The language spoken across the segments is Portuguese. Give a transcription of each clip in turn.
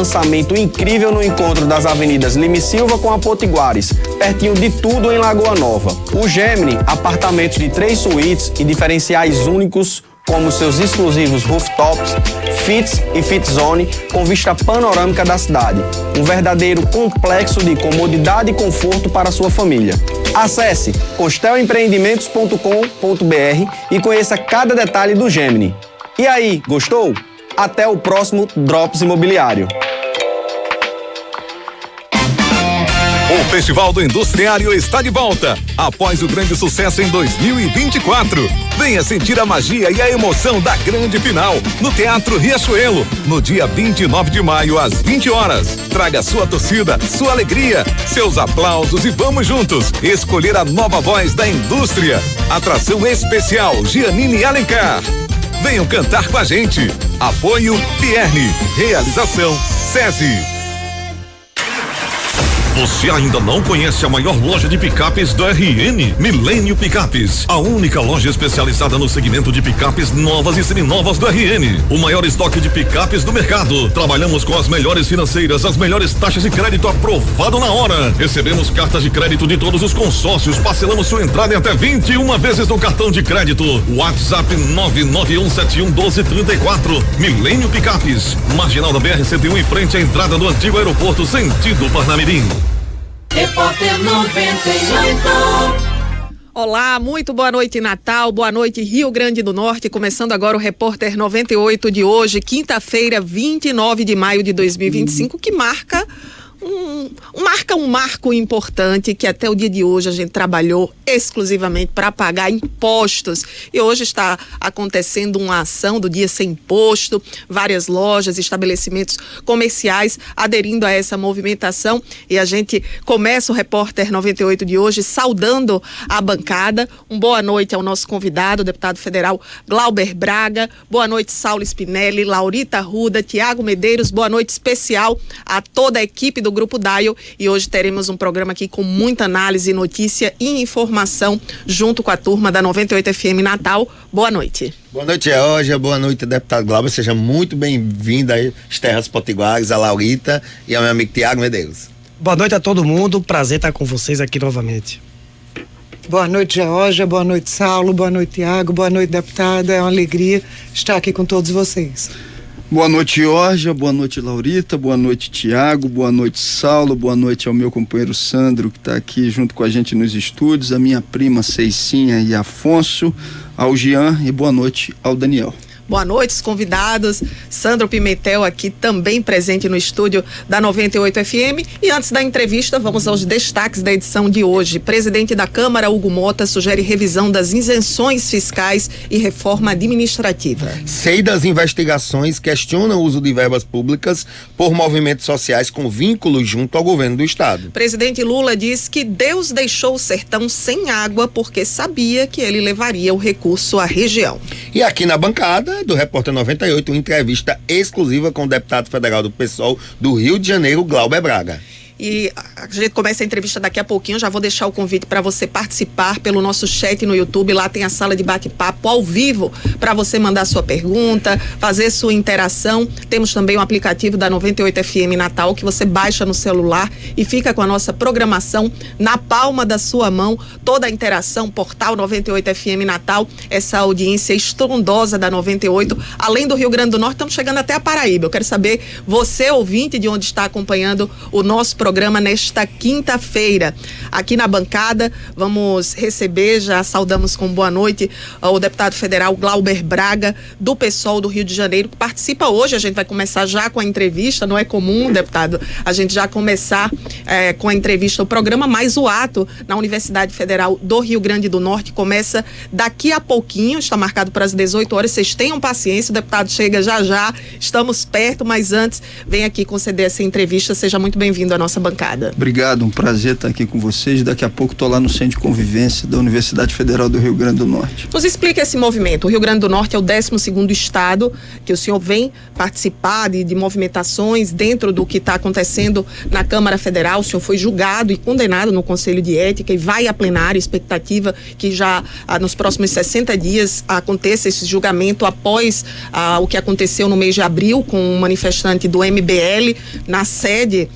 lançamento incrível no encontro das avenidas Lime Silva com a Potiguares, pertinho de tudo em Lagoa Nova. O Gemini, apartamentos de 3 suítes e diferenciais únicos, como seus exclusivos rooftops, Fits e Fit Zone, com vista panorâmica da cidade. Um verdadeiro complexo de comodidade e conforto para a sua família. Acesse costelempreendimentos.com.br e conheça cada detalhe do Gemini. E aí, gostou? Até o próximo Drops Imobiliário. O Festival do Industriário está de volta, após o grande sucesso em 2024. Venha sentir a magia e a emoção da grande final, no Teatro Riachuelo, no dia 29 de maio, às 20 horas. Traga sua torcida, sua alegria, seus aplausos e vamos juntos escolher a nova voz da indústria. Atração especial, Giannini Alencar. Venham cantar com a gente. Apoio Fierne. Realização SESI. Você ainda não conhece a maior loja de picapes do RN? Milênio Picapes, a única loja especializada no segmento de picapes novas e seminovas do RN. O maior estoque de picapes do mercado. Trabalhamos com as melhores financeiras, as melhores taxas de crédito aprovado na hora. Recebemos cartas de crédito de todos os consórcios, parcelamos sua entrada em até 21 vezes no cartão de crédito. WhatsApp 991711234. Milênio Picapes, marginal da BR-101 em frente à entrada do antigo aeroporto sentido Parnamirim. Repórter 98. Olá, muito boa noite Natal, boa noite Rio Grande do Norte, começando agora o Repórter 98 de hoje, quinta-feira, 29 de maio de 2025, que marca um marco importante que até o dia de hoje a gente trabalhou exclusivamente para pagar impostos e hoje está acontecendo uma ação do Dia Sem Imposto, várias lojas, estabelecimentos comerciais aderindo a essa movimentação e a gente começa o Repórter 98 de hoje saudando a bancada. Boa noite ao nosso convidado, o deputado federal Glauber Braga, boa noite Saulo Spinelli, Laurita Arruda, Tiago Medeiros, boa noite especial a toda a equipe do Grupo Dial e hoje teremos um programa aqui com muita análise, notícia e informação junto com a turma da 98 FM Natal. Boa noite. Boa noite, Georgia. Boa noite, deputado Glauber. Seja muito bem-vindo às terras potiguares, a Laurita e ao meu amigo Tiago Medeiros. Boa noite a todo mundo. Prazer estar com vocês aqui novamente. Boa noite, Georgia. Boa noite, Saulo. Boa noite, Tiago. Boa noite, deputada. É uma alegria estar aqui com todos vocês. Boa noite, Georgia, boa noite, Laurita, boa noite, Tiago, boa noite, Saulo, boa noite ao meu companheiro Sandro, que está aqui junto com a gente nos estúdios, a minha prima Ceicinha e Afonso, ao Jean e boa noite ao Daniel. Boa noite, os convidados. Sandro Pimentel aqui também presente no estúdio da 98 FM. E antes da entrevista, vamos aos destaques da edição de hoje. Presidente da Câmara, Hugo Mota, sugere revisão das isenções fiscais e reforma administrativa. SEI das investigações questiona o uso de verbas públicas por movimentos sociais com vínculos junto ao governo do estado. Presidente Lula diz que Deus deixou o sertão sem água porque sabia que ele levaria o recurso à região. E aqui na bancada do Repórter 98, uma entrevista exclusiva com o deputado federal do PSOL do Rio de Janeiro, Glauber Braga. E a gente começa a entrevista daqui a pouquinho, já vou deixar o convite para você participar pelo nosso chat no YouTube, lá tem a sala de bate-papo ao vivo para você mandar sua pergunta, fazer sua interação. Temos também o aplicativo da 98 FM Natal que você baixa no celular e fica com a nossa programação na palma da sua mão, toda a interação, portal 98 FM Natal, essa audiência estrondosa da 98, além do Rio Grande do Norte, estamos chegando até a Paraíba. Eu quero saber, você ouvinte, de onde está acompanhando o nosso programa nesta quinta-feira. Aqui na bancada, vamos receber, já saudamos com boa noite, o deputado federal Glauber Braga, do PSOL do Rio de Janeiro, que participa hoje. A gente vai começar já com a entrevista, não é comum, deputado, a gente já começar com a entrevista, o programa, mas o ato na Universidade Federal do Rio Grande do Norte começa daqui a pouquinho, está marcado para as 18 horas, vocês tenham paciência, o deputado chega já, estamos perto, mas antes, vem aqui conceder essa entrevista, seja muito bem-vindo à nossa bancada. Obrigado, um prazer estar aqui com vocês. Daqui a pouco estou lá no Centro de Convivência da Universidade Federal do Rio Grande do Norte. Nos explica esse movimento. O Rio Grande do Norte é o 12º estado que o senhor vem participar de movimentações dentro do que está acontecendo na Câmara Federal. O senhor foi julgado e condenado no Conselho de Ética e vai a plenário, expectativa que já nos próximos 60 dias aconteça esse julgamento após o que aconteceu no mês de abril com um manifestante do MBL na sede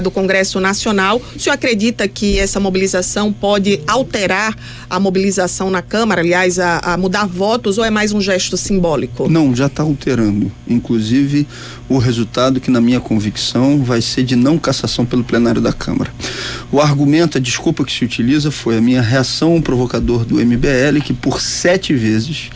do Congresso Nacional. O senhor acredita que essa mobilização pode alterar a mobilização na Câmara, aliás, a mudar votos, ou é mais um gesto simbólico? Não, já está alterando. Inclusive, o resultado que, na minha convicção, vai ser de não cassação pelo plenário da Câmara. O argumento, a desculpa que se utiliza foi a minha reação ao provocador do MBL, que por 7 vezes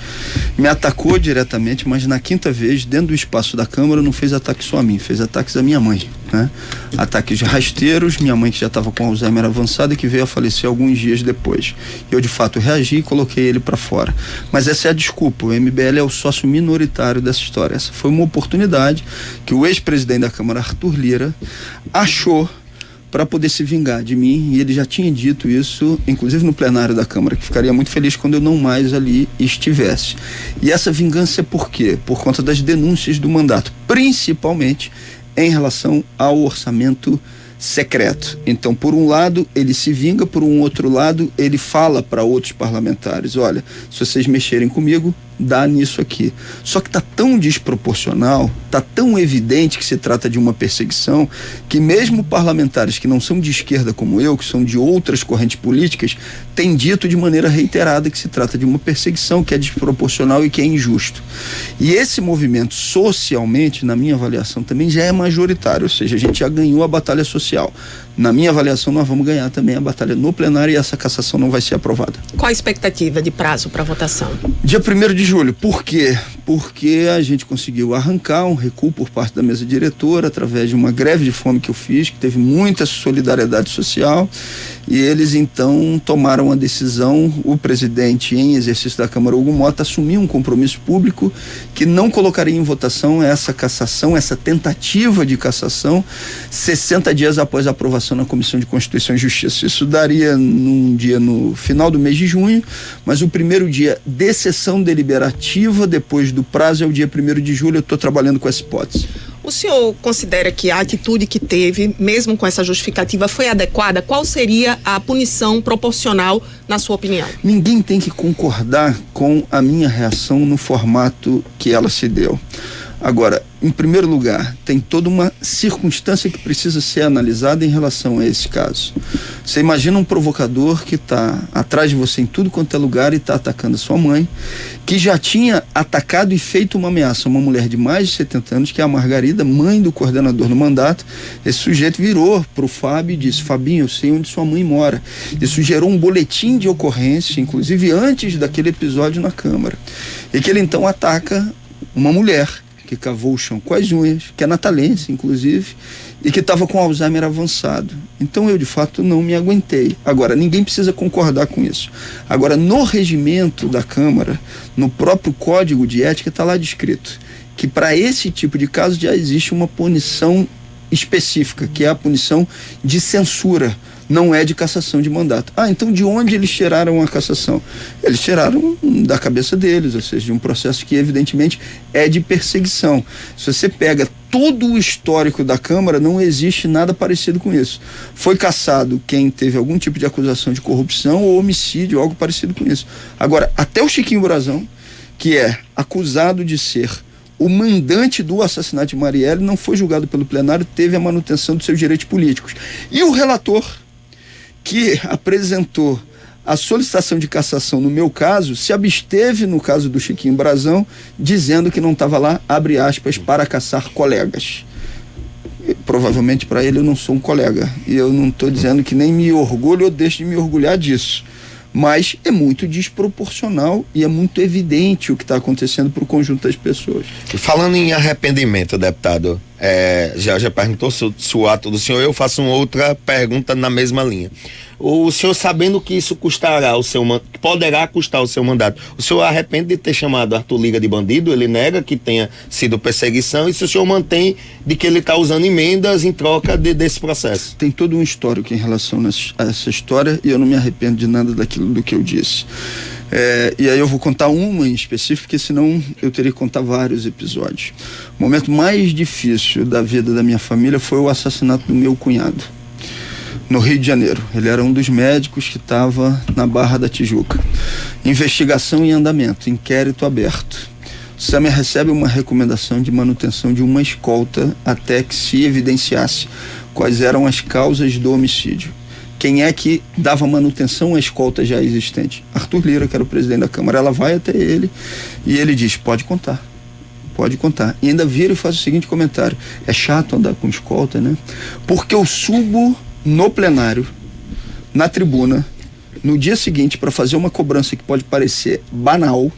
me atacou diretamente, mas na 5ª vez, dentro do espaço da Câmara, não fez ataque só a mim, fez ataques à minha mãe, né? Ataques rasteiros, minha mãe que já estava com Alzheimer avançado e que veio a falecer alguns dias depois. Eu de fato reagi e coloquei ele para fora. Mas essa é a desculpa, o MBL é o sócio minoritário dessa história. Essa foi uma oportunidade que o ex-presidente da Câmara, Arthur Lira, achou para poder se vingar de mim, e ele já tinha dito isso, inclusive no plenário da Câmara, que ficaria muito feliz quando eu não mais ali estivesse. E essa vingança é por quê? Por conta das denúncias do mandato, principalmente em relação ao orçamento secreto. Então, por um lado, ele se vinga, por um outro lado, ele fala para outros parlamentares: olha, se vocês mexerem comigo, dá nisso aqui. Só que tá tão desproporcional, tá tão evidente que se trata de uma perseguição, que mesmo parlamentares que não são de esquerda como eu, que são de outras correntes políticas, têm dito de maneira reiterada que se trata de uma perseguição, que é desproporcional e que é injusto. E esse movimento, socialmente, na minha avaliação, também já é majoritário, ou seja, a gente já ganhou a batalha social. Na minha avaliação, nós vamos ganhar também a batalha no plenário e essa cassação não vai ser aprovada. Qual a expectativa de prazo para votação? Dia 1º de julho. Por quê? Porque a gente conseguiu arrancar um recuo por parte da mesa diretora através de uma greve de fome que eu fiz, que teve muita solidariedade social, e eles então tomaram a decisão, o presidente em exercício da Câmara, Hugo Mota, assumiu um compromisso público que não colocaria em votação essa cassação, essa tentativa de cassação, 60 dias após a aprovação na Comissão de Constituição e Justiça. Isso daria num dia no final do mês de junho, mas o primeiro dia de sessão deliberativa, depois do prazo, é o dia 1º de julho. Eu estou trabalhando com essa hipótese. O senhor considera que a atitude que teve, mesmo com essa justificativa, foi adequada? Qual seria a punição proporcional, na sua opinião? Ninguém tem que concordar com a minha reação no formato que ela se deu. Agora, em primeiro lugar, tem toda uma circunstância que precisa ser analisada em relação a esse caso. Você imagina um provocador que está atrás de você em tudo quanto é lugar e está atacando a sua mãe, que já tinha atacado e feito uma ameaça a uma mulher de mais de 70 anos, que é a Margarida, mãe do coordenador no mandato. Esse sujeito virou para o Fábio e disse: Fabinho, eu sei onde sua mãe mora. Isso gerou um boletim de ocorrência, inclusive antes daquele episódio na Câmara. E que ele então ataca uma mulher que cavou o chão com as unhas, que é natalense, inclusive, e que estava com Alzheimer avançado. Então eu, de fato, não me aguentei. Agora, ninguém precisa concordar com isso. Agora, no regimento da Câmara, no próprio Código de Ética, está lá descrito que para esse tipo de caso já existe uma punição específica, que é a punição de censura, não é de cassação de mandato. Então de onde eles tiraram a cassação? Eles tiraram da cabeça deles, ou seja, de um processo que evidentemente é de perseguição. Se você pega todo o histórico da Câmara, não existe nada parecido com isso. Foi cassado quem teve algum tipo de acusação de corrupção ou homicídio, algo parecido com isso. Agora, até o Chiquinho Brazão, que é acusado de ser o mandante do assassinato de Marielle, não foi julgado pelo plenário, teve a manutenção dos seus direitos políticos. E o relator que apresentou a solicitação de cassação no meu caso, se absteve no caso do Chiquinho Brazão, dizendo que não estava lá, abre aspas, para caçar colegas. Provavelmente para ele eu não sou um colega, e eu não estou dizendo que nem me orgulho ou deixo de me orgulhar disso, mas é muito desproporcional e é muito evidente o que está acontecendo para o conjunto das pessoas. Falando em arrependimento, deputado, Já perguntou se o ato do senhor, eu faço uma outra pergunta na mesma linha. O senhor, sabendo que isso custará poderá custar o seu mandato, o senhor arrepende de ter chamado Arthur Lira de bandido? Ele nega que tenha sido perseguição, e se o senhor mantém de que ele está usando emendas em troca desse processo? Tem todo um histórico em relação a essa história, e eu não me arrependo de nada do que eu disse. E aí eu vou contar uma em específico, porque senão eu teria que contar vários episódios. O momento mais difícil da vida da minha família foi o assassinato do meu cunhado, no Rio de Janeiro. Ele era um dos médicos que estava na Barra da Tijuca. Investigação em andamento, inquérito aberto. O SAMER recebe uma recomendação de manutenção de uma escolta até que se evidenciasse quais eram as causas do homicídio. Quem é que dava manutenção à escolta já existente? Arthur Lira, que era o presidente da Câmara. Ela vai até ele e ele diz: pode contar. Pode contar. E ainda vira e faz o seguinte comentário: é chato andar com escolta, né? Porque eu subo no plenário, na tribuna, no dia seguinte, para fazer uma cobrança que pode parecer banal,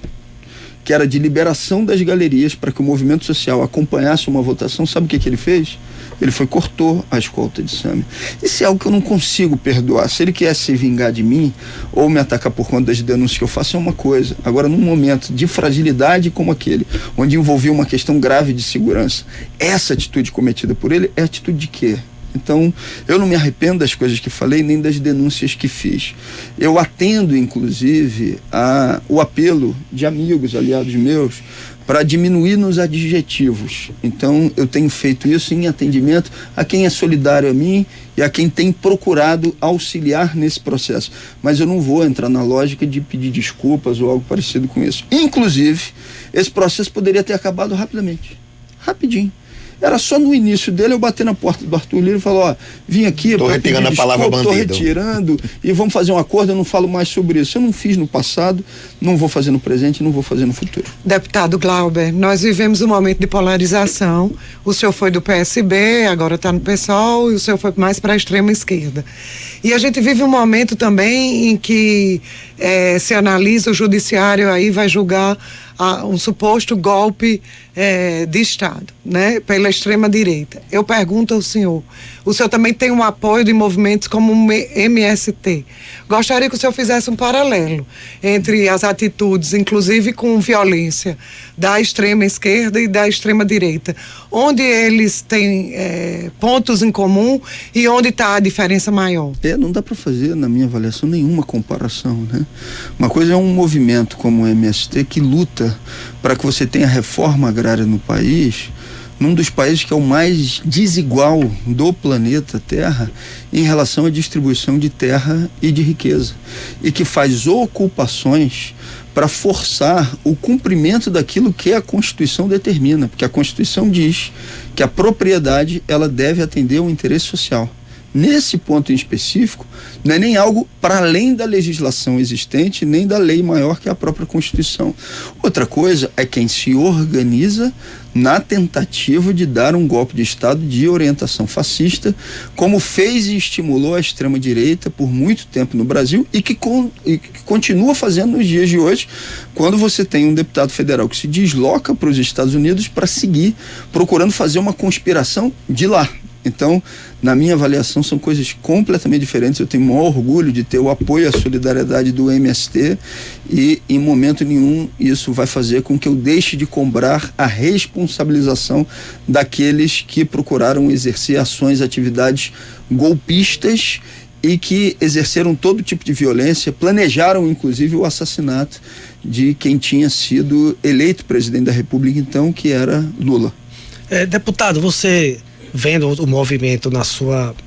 que era de liberação das galerias para que o movimento social acompanhasse uma votação. Sabe o que ele fez? Ele cortou a escolta de SAMER. Isso é algo que eu não consigo perdoar. Se ele quer se vingar de mim ou me atacar por conta das denúncias que eu faço, é uma coisa. Agora, num momento de fragilidade como aquele, onde envolvia uma questão grave de segurança, essa atitude cometida por ele é atitude de quê? Então, eu não me arrependo das coisas que falei, nem das denúncias que fiz. Eu atendo, inclusive, o apelo de amigos, aliados meus, para diminuir nos adjetivos. Então, eu tenho feito isso em atendimento a quem é solidário a mim e a quem tem procurado auxiliar nesse processo. Mas eu não vou entrar na lógica de pedir desculpas ou algo parecido com isso. Inclusive, esse processo poderia ter acabado rapidamente. Rapidinho. Era só no início dele eu bater na porta do Arthur Lira e falar: ó, vim aqui, tô retirando a palavra bandido, tô retirando e vamos fazer um acordo, eu não falo mais sobre isso. Eu não fiz no passado, não vou fazer no presente, não vou fazer no futuro. Deputado Glauber, nós vivemos um momento de polarização. O senhor foi do PSB, agora está no PSOL, e o senhor foi mais para a extrema esquerda. E a gente vive um momento também em que se analisa, o judiciário aí vai julgar um suposto golpe de Estado, né, pela extrema-direita. Eu pergunto ao senhor, o senhor também tem um apoio de movimentos como o MST. Gostaria que o senhor fizesse um paralelo entre as atitudes, inclusive com violência, da extrema-esquerda e da extrema-direita, onde eles têm pontos em comum e onde está a diferença maior. Não dá para fazer, na minha avaliação, nenhuma comparação, né? Uma coisa é um movimento como o MST que luta para que você tenha reforma agrária no país, num dos países que é o mais desigual do planeta Terra em relação à distribuição de terra e de riqueza, e que faz ocupações para forçar o cumprimento daquilo que a Constituição determina, porque a Constituição diz que a propriedade ela deve atender ao interesse social. Nesse ponto em específico, não é nem algo para além da legislação existente, nem da lei maior que é a própria Constituição. Outra coisa é quem se organiza na tentativa de dar um golpe de Estado de orientação fascista, como fez e estimulou a extrema-direita por muito tempo no Brasil e que continua fazendo nos dias de hoje, quando você tem um deputado federal que se desloca para os Estados Unidos para seguir procurando fazer uma conspiração de lá. Então, na minha avaliação, são coisas completamente diferentes. Eu tenho o maior orgulho de ter o apoio e a solidariedade do MST e, em momento nenhum, isso vai fazer com que eu deixe de cobrar a responsabilização daqueles que procuraram exercer ações, atividades golpistas e que exerceram todo tipo de violência, planejaram, inclusive, o assassinato de quem tinha sido eleito presidente da República, então, que era Lula. Deputado, você... vendo o movimento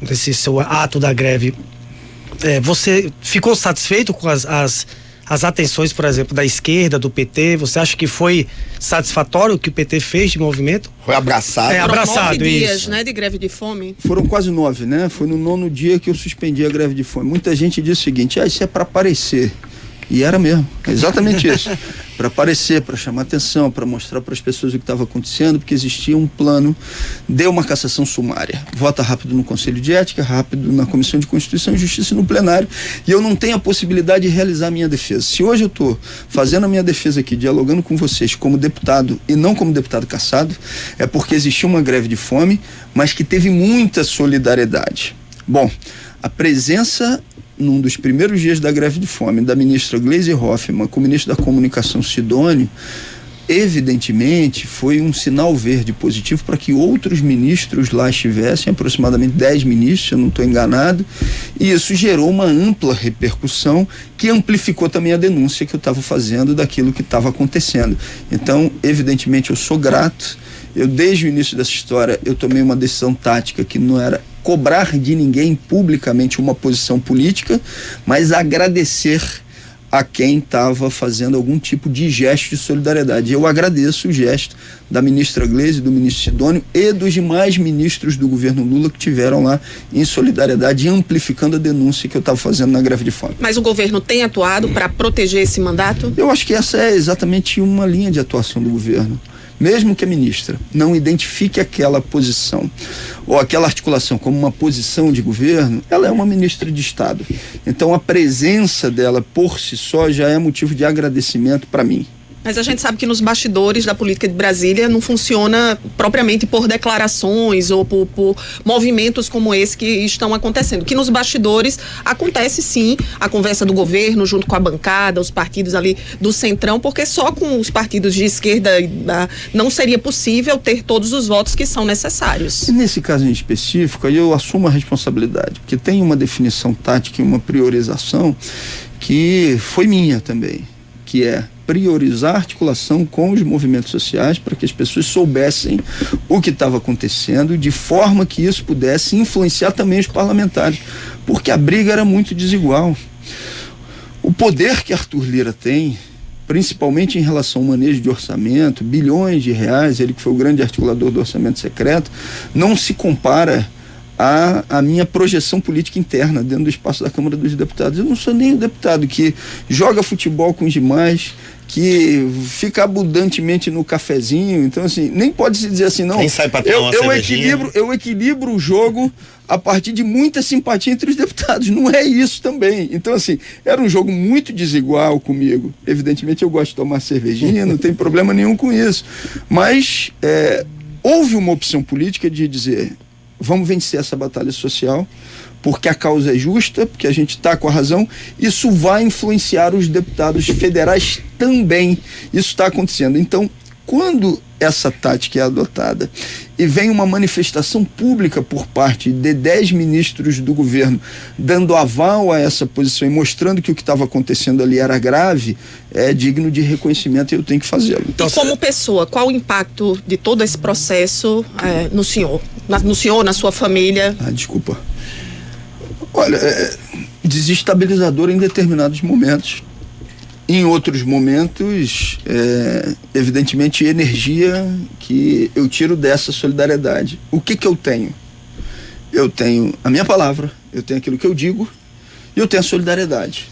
nesse seu ato da greve, você ficou satisfeito com as atenções, por exemplo, da esquerda, do PT? Você acha que foi satisfatório o que o PT fez de movimento? Foi abraçado. Abraçado, 9 dias, isso. Né, de greve de fome. Foram quase 9, né? Foi no 9º dia que eu suspendi a greve de fome. Muita gente disse o seguinte: isso é para aparecer. E era mesmo, exatamente isso. para aparecer, para chamar atenção, para mostrar para as pessoas o que estava acontecendo, porque existia um plano de uma cassação sumária. Vota rápido no Conselho de Ética, rápido na Comissão de Constituição e Justiça e no plenário, e eu não tenho a possibilidade de realizar a minha defesa. Se hoje eu estou fazendo a minha defesa aqui, dialogando com vocês como deputado e não como deputado cassado, é porque existiu uma greve de fome, mas que teve muita solidariedade. Bom, a presença num dos primeiros dias da greve de fome da ministra Gleisi Hoffmann com o ministro da Comunicação Sidônio, evidentemente foi um sinal verde positivo para que outros ministros lá estivessem, aproximadamente 10 ministros, se eu não estou enganado, e isso gerou uma ampla repercussão que amplificou também a denúncia que eu estava fazendo daquilo que estava acontecendo. Então, evidentemente, eu sou grato. Eu, desde o início dessa história, eu tomei uma decisão tática que não era cobrar de ninguém publicamente uma posição política, mas agradecer a quem estava fazendo algum tipo de gesto de solidariedade. Eu agradeço o gesto da ministra Gleisi, do ministro Sidônio e dos demais ministros do governo Lula que tiveram lá em solidariedade, amplificando a denúncia que eu estava fazendo na greve de fome. Mas o governo tem atuado para proteger esse mandato? Eu acho que essa é exatamente uma linha de atuação do governo. Mesmo que a ministra não identifique aquela posição ou aquela articulação como uma posição de governo, ela é uma ministra de Estado. Então a presença dela por si só já é motivo de agradecimento para mim. Mas a gente sabe que nos bastidores da política de Brasília não funciona propriamente por declarações ou por movimentos como esse que estão acontecendo. Que nos bastidores acontece sim a conversa do governo junto com a bancada, os partidos ali do Centrão, porque só com os partidos de esquerda não seria possível ter todos os votos que são necessários. E nesse caso em específico, aí eu assumo a responsabilidade, porque tem uma definição tática e uma priorização que foi minha também, que é priorizar a articulação com os movimentos sociais para que as pessoas soubessem o que estava acontecendo, de forma que isso pudesse influenciar também os parlamentares, porque a briga era muito desigual. O poder que Arthur Lira tem, principalmente em relação ao manejo de orçamento, bilhões de reais, ele que foi o grande articulador do orçamento secreto, não se compara a minha projeção política interna dentro do espaço da Câmara dos Deputados. Eu não sou nem o deputado que joga futebol com os demais, que fica abundantemente no cafezinho, então assim, nem pode se dizer assim, não, nem sai pra tomar uma cervejinha. eu equilibro o jogo a partir de muita simpatia entre os deputados, não é isso também. Então assim, era um jogo muito desigual comigo. Evidentemente eu gosto de tomar cervejinha, não tem problema nenhum com isso, mas houve uma opção política de dizer, vamos vencer essa batalha social, porque a causa é justa, porque a gente está com a razão. Isso vai influenciar os deputados federais também. Isso está acontecendo. Então, quando essa tática é adotada e vem uma manifestação pública por parte de 10 ministros do governo dando aval a essa posição e mostrando que o que estava acontecendo ali era grave, é digno de reconhecimento e eu tenho que fazê-lo. Então, como pessoa, qual o impacto de todo esse processo no senhor? No senhor, na sua família? Desculpa. Olha, desestabilizador em determinados momentos. Em outros momentos, evidentemente, energia que eu tiro dessa solidariedade. O que eu tenho? Eu tenho a minha palavra, eu tenho aquilo que eu digo e eu tenho a solidariedade.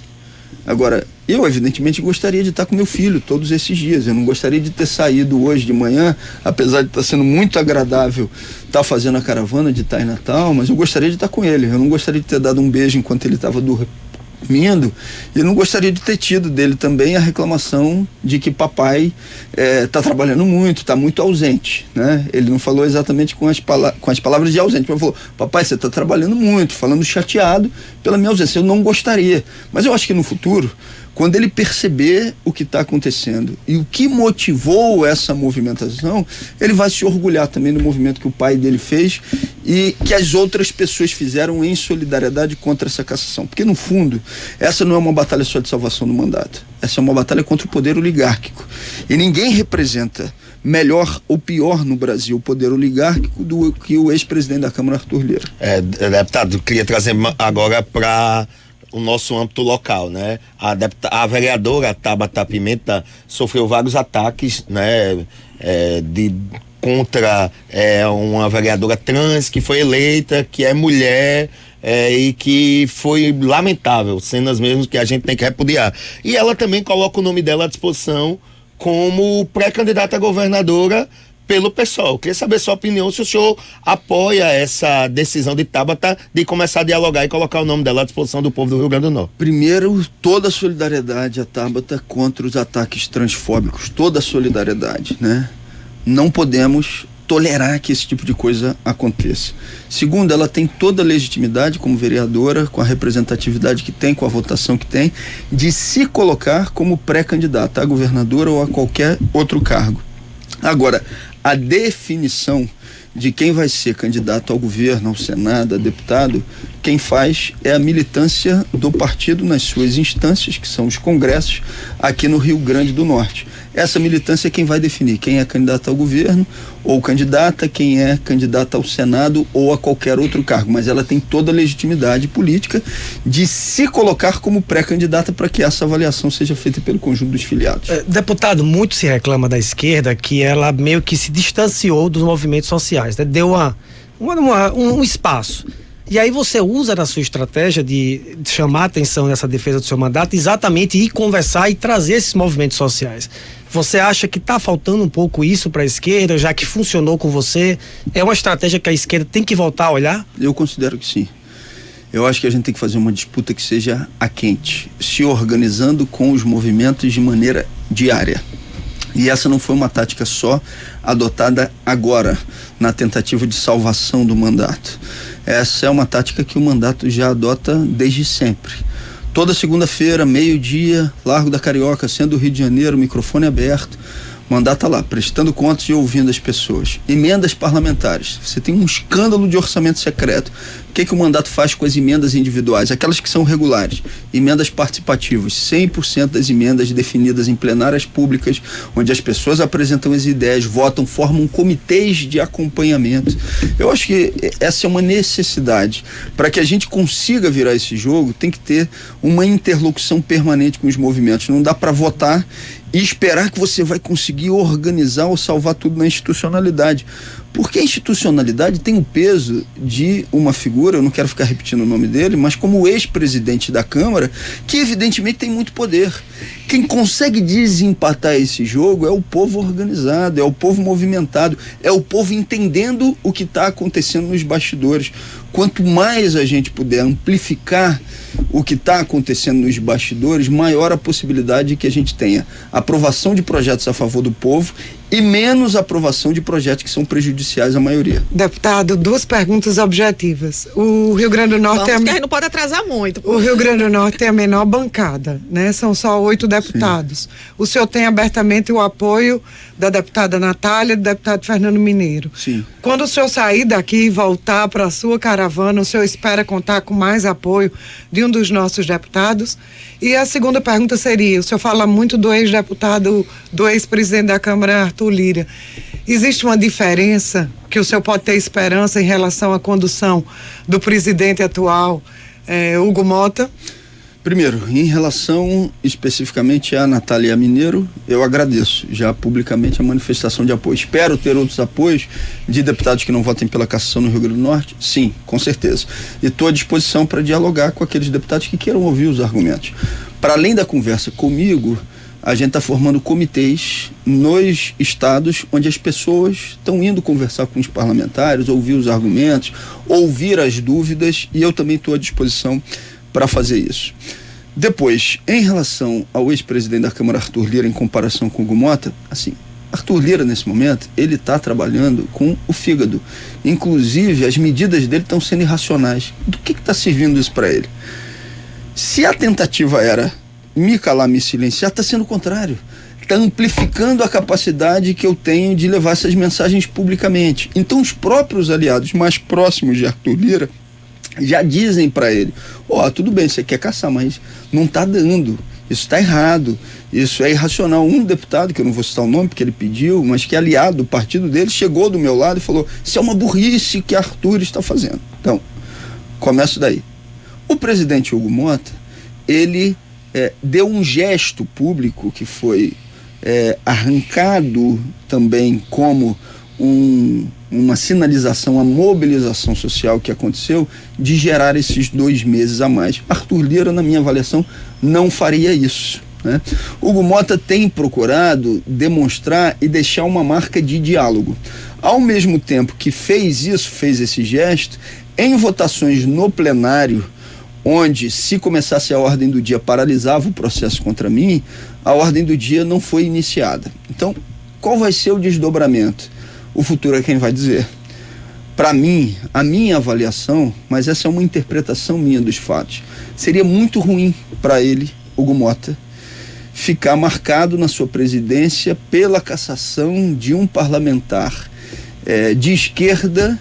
Agora, eu evidentemente gostaria de estar com meu filho todos esses dias. Eu não gostaria de ter saído hoje de manhã, apesar de estar sendo muito agradável estar fazendo a caravana de estar em Natal, mas eu gostaria de estar com ele. Eu não gostaria de ter dado um beijo enquanto ele estava dormindo, e eu não gostaria de ter tido dele também a reclamação de que papai está trabalhando muito, está muito ausente, né? Ele não falou exatamente com as palavras de ausente, mas falou, papai, você está trabalhando muito, falando chateado pela minha ausência. Eu não gostaria, mas eu acho que no futuro, quando ele perceber o que está acontecendo e o que motivou essa movimentação, ele vai se orgulhar também do movimento que o pai dele fez e que as outras pessoas fizeram em solidariedade contra essa cassação. Porque, no fundo, essa não é uma batalha só de salvação do mandato. Essa é uma batalha contra o poder oligárquico. E ninguém representa melhor ou pior no Brasil o poder oligárquico do que o ex-presidente da Câmara, Arthur Lira. Deputado, eu queria trazer agora para o nosso âmbito local, né? A vereadora Tabata Pimenta sofreu vários ataques, né? Contra uma vereadora trans que foi eleita, que é mulher, e que foi lamentável, cenas mesmo que a gente tem que repudiar. E ela também coloca o nome dela à disposição como pré-candidata a governadora pelo PSOL. Queria saber sua opinião, se o senhor apoia essa decisão de Tabata de começar a dialogar e colocar o nome dela à disposição do povo do Rio Grande do Norte. Primeiro, toda a solidariedade a Tabata contra os ataques transfóbicos, toda a solidariedade, né? Não podemos tolerar que esse tipo de coisa aconteça. Segundo, ela tem toda a legitimidade como vereadora, com a representatividade que tem, com a votação que tem, de se colocar como pré-candidata a governadora ou a qualquer outro cargo. Agora, a definição de quem vai ser candidato ao governo, ao Senado, a deputado, quem faz é a militância do partido nas suas instâncias, que são os congressos, aqui no Rio Grande do Norte. Essa militância é quem vai definir quem é candidato ao governo ou candidata, quem é candidato ao Senado ou a qualquer outro cargo, mas ela tem toda a legitimidade política de se colocar como pré-candidata para que essa avaliação seja feita pelo conjunto dos filiados. Deputado, muito se reclama da esquerda que ela meio que se distanciou dos movimentos sociais, né? Deu um espaço. E aí você usa na sua estratégia de chamar a atenção nessa defesa do seu mandato, exatamente ir conversar e trazer esses movimentos sociais. Você acha que está faltando um pouco isso para a esquerda, já que funcionou com você? É uma estratégia que a esquerda tem que voltar a olhar? Eu considero que sim. Eu acho que a gente tem que fazer uma disputa que seja a quente, se organizando com os movimentos de maneira diária. E essa não foi uma tática só adotada agora, na tentativa de salvação do mandato. Essa é uma tática que o mandato já adota desde sempre. Toda segunda-feira, meio-dia, Largo da Carioca, sendo o Rio de Janeiro, microfone aberto, o mandato tá lá, prestando contas e ouvindo as pessoas. Emendas parlamentares. Você tem um escândalo de orçamento secreto. O que o mandato faz com as emendas individuais? Aquelas que são regulares. Emendas participativas. 100% das emendas definidas em plenárias públicas, onde as pessoas apresentam as ideias, votam, formam comitês de acompanhamento. Eu acho que essa é uma necessidade. Para que a gente consiga virar esse jogo, tem que ter uma interlocução permanente com os movimentos. Não dá para votar e esperar que você vai conseguir organizar ou salvar tudo na institucionalidade. Porque a institucionalidade tem o peso de uma figura, eu não quero ficar repetindo o nome dele, mas como o ex-presidente da Câmara, que evidentemente tem muito poder. Quem consegue desempatar esse jogo é o povo organizado, é o povo movimentado, é o povo entendendo o que está acontecendo nos bastidores. Quanto mais a gente puder amplificar o que está acontecendo nos bastidores, maior a possibilidade de que a gente tenha aprovação de projetos a favor do povo e menos aprovação de projetos que são prejudiciais à maioria. Deputado, 2 perguntas objetivas. O Rio Grande do Norte não pode atrasar muito. O Rio Grande do Norte tem a menor bancada, né? São só 8 deputados. Sim. O senhor tem abertamente o apoio da deputada Natália e do deputado Fernando Mineiro. Sim. Quando o senhor sair daqui e voltar para a sua caravana, o senhor espera contar com mais apoio de um dos nossos deputados? E a segunda pergunta seria, o senhor fala muito do ex-deputado, do ex-presidente da Câmara, Arthur Lira. Existe uma diferença que o senhor pode ter esperança em relação à condução do presidente atual, Hugo Mota? Primeiro, em relação especificamente a Natália Mineiro, eu agradeço já publicamente a manifestação de apoio. Espero ter outros apoios de deputados que não votem pela cassação no Rio Grande do Norte? Sim, com certeza. E estou à disposição para dialogar com aqueles deputados que queiram ouvir os argumentos. Para além da conversa comigo, a gente está formando comitês nos estados onde as pessoas estão indo conversar com os parlamentares, ouvir os argumentos, ouvir as dúvidas, e eu também estou à disposição para fazer isso. Depois, em relação ao ex-presidente da Câmara, Arthur Lira, em comparação com o Hugo Mota, assim, Arthur Lira, nesse momento, ele está trabalhando com o fígado. Inclusive, as medidas dele estão sendo irracionais. Do que está servindo isso para ele? Se a tentativa era me calar, me silenciar, está sendo o contrário. Está amplificando a capacidade que eu tenho de levar essas mensagens publicamente. Então, os próprios aliados mais próximos de Arthur Lira já dizem para ele, tudo bem, você quer caçar, mas não está dando, isso está errado, isso é irracional. Um deputado, que eu não vou citar o nome porque ele pediu, mas que é aliado do partido dele, chegou do meu lado e falou, isso é uma burrice que Arthur está fazendo. Então, começo daí. O presidente Hugo Mota, ele deu um gesto público que foi arrancado também como uma sinalização, a mobilização social que aconteceu de gerar esses 2 meses a mais. Arthur Lira, na minha avaliação, não faria isso. né? Hugo Motta tem procurado demonstrar e deixar uma marca de diálogo. Ao mesmo tempo que fez esse gesto, em votações no plenário, onde, se começasse a ordem do dia, paralisava o processo contra mim, a ordem do dia não foi iniciada. Então, qual vai ser o desdobramento? O futuro é quem vai dizer. Para mim, a minha avaliação, mas essa é uma interpretação minha dos fatos, seria muito ruim para ele, Hugo Motta, ficar marcado na sua presidência pela cassação de um parlamentar de esquerda,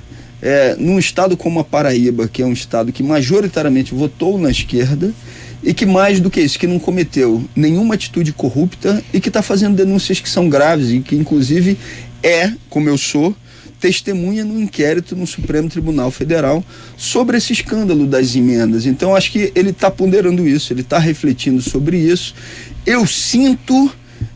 num estado como a Paraíba, que é um estado que majoritariamente votou na esquerda e que, mais do que isso, que não cometeu nenhuma atitude corrupta e que está fazendo denúncias que são graves e que, inclusive, como eu sou, testemunha no inquérito no Supremo Tribunal Federal sobre esse escândalo das emendas. Então, acho que ele está ponderando isso, ele está refletindo sobre isso. Eu sinto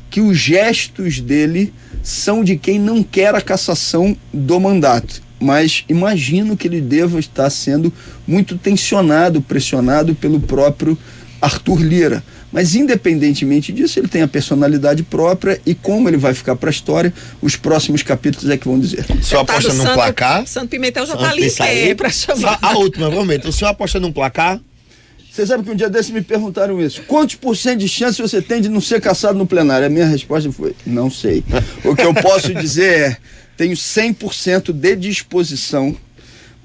que os gestos dele são de quem não quer a cassação do mandato, mas imagino que ele deva estar sendo muito tensionado, pressionado pelo próprio Arthur Lira. Mas, independentemente disso, ele tem a personalidade própria e como ele vai ficar para a história, os próximos capítulos é que vão dizer. O senhor aposta num placar? Santo Pimentel já está ali em pé para chamar. A última, momento. O senhor aposta num placar? Você sabe que um dia desses me perguntaram isso. Quantos % de chance você tem de não ser cassado no plenário? A minha resposta foi, não sei. O que eu posso dizer é, tenho 100% de disposição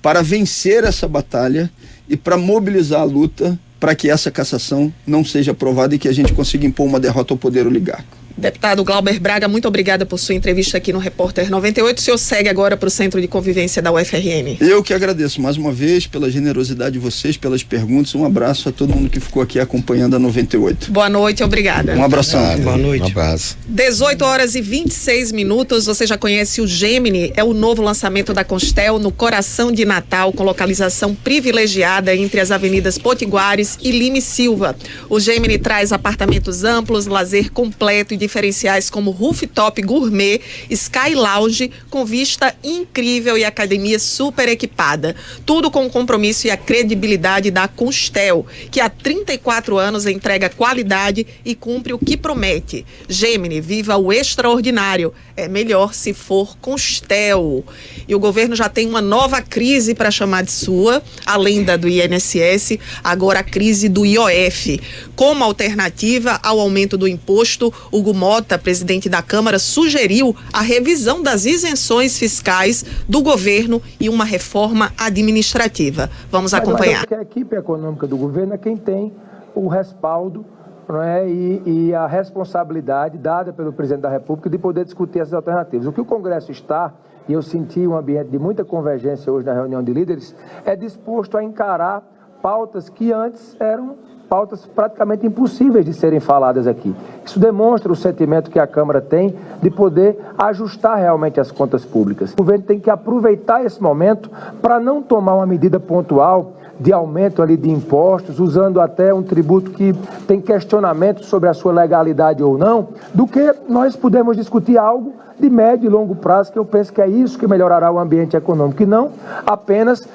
para vencer essa batalha e para mobilizar a luta para que essa cassação não seja aprovada e que a gente consiga impor uma derrota ao poder oligárquico. Deputado Glauber Braga, muito obrigada por sua entrevista aqui no Repórter 98. O senhor segue agora para o Centro de Convivência da UFRN. Eu que agradeço mais uma vez pela generosidade de vocês, pelas perguntas. Um abraço a todo mundo que ficou aqui acompanhando a 98. Boa noite, obrigada. Um abração. Boa noite. Um abraço. 18h26. Você já conhece o Gemini? É o novo lançamento da Constel no coração de Natal, com localização privilegiada entre as avenidas Potiguares e Lime Silva. O Gemini traz apartamentos amplos, lazer completo e diferenciais como rooftop gourmet, Sky Lounge, com vista incrível e academia super equipada. Tudo com o compromisso e a credibilidade da Constel, que há 34 anos entrega qualidade e cumpre o que promete. Gemini, viva o extraordinário. É melhor se for Constel. E o governo já tem uma nova crise para chamar de sua, além da do INSS, agora a crise do IOF. Como alternativa ao aumento do imposto, Hugo Motta, presidente da Câmara, sugeriu a revisão das isenções fiscais do governo e uma reforma administrativa. Vamos acompanhar. A equipe econômica do governo é quem tem o respaldo, não é, e a responsabilidade dada pelo presidente da República de poder discutir essas alternativas. O que o Congresso está, e eu senti um ambiente de muita convergência hoje na reunião de líderes, é disposto a encarar pautas que antes eram pautas praticamente impossíveis de serem faladas aqui. Isso demonstra o sentimento que a Câmara tem de poder ajustar realmente as contas públicas. O governo tem que aproveitar esse momento para não tomar uma medida pontual de aumento ali de impostos, usando até um tributo que tem questionamento sobre a sua legalidade ou não, do que nós podemos discutir algo de médio e longo prazo, que eu penso que é isso que melhorará o ambiente econômico, e não apenas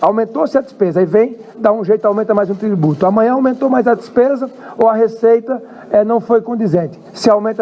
aumentou-se a despesa, aí vem, dá um jeito, aumenta mais um tributo. Amanhã aumentou mais a despesa ou a receita não foi condizente. Se aumenta mais